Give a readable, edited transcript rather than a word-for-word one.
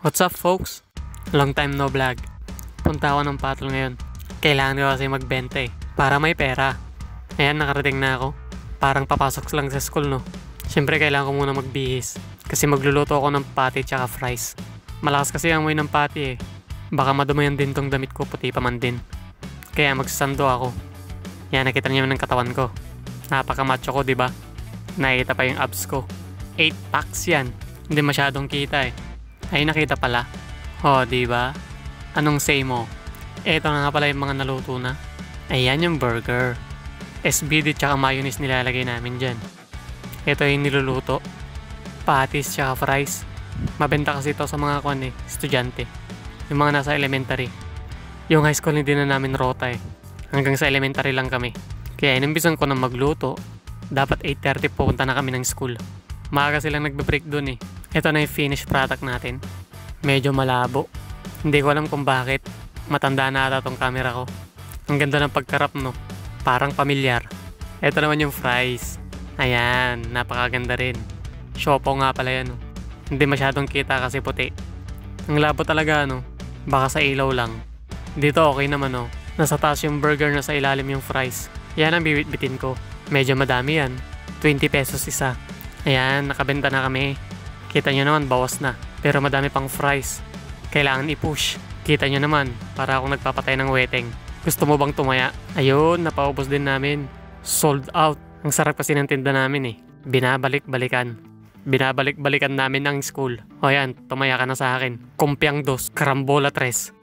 What's up folks? Long time no vlog. Punta ako ng Patol ngayon. Kailangan ko kasi magbenta para may pera. Ayan, nakarating na ako. Parang papasok lang sa school, no? Siyempre kailangan ko muna magbihis. Kasi magluluto ako ng patty tsaka fries. Malakas kasi ang amoy ng patty Baka madumayan din tong damit ko, puti pa man din. Kaya magsasando ako. Yan, nakita niyo ng katawan ko. Napaka-macho ko, diba? Nakita pa yung abs ko. 8 packs yan. Hindi masyadong kita Ay, nakita pala. Diba? Anong say mo? Eto na nga pala yung mga naluto na. Ayan yung burger. SBD tsaka mayonnaise nilalagay namin dyan. Ito yung niluluto. Patties tsaka fries. Mabenta kasi ito sa mga estudyante. Yung mga nasa elementary. Yung high school hindi na namin rota Hanggang sa elementary lang kami. Kaya inumpisan ko na magluto. Dapat 8:30 pupunta na kami ng school. Maaga silang nagbe-break dun Ito na yung finished product natin. Medyo malabo. Hindi ko alam kung bakit. Matanda na ata tong camera ko. Ang ganda ng pagkarap, no? Parang pamilyar. Ito naman yung fries. Ayan, napakaganda rin. Siopaw nga pala yan, no? Hindi masyadong kita kasi puti. Ang labo talaga, no? Baka sa ilaw lang. Dito okay naman, no? Nasa taas yung burger, na sa ilalim yung fries. Yan ang bibit-bitin ko. Medyo madami yan. 20 pesos isa. Ayan, nakabenta na kami. Kita nyo naman, bawas na. Pero madami pang fries. Kailangan i-push. Kita nyo naman, para akong nagpapatay ng weteng. Gusto mo bang tumaya? Ayun, napaubos din namin. Sold out. Ang sarap kasi ng tinda namin Binabalik-balikan. Binabalik-balikan namin ang school. O yan, tumaya ka na sa akin. Kumpiang dos, karambola tres.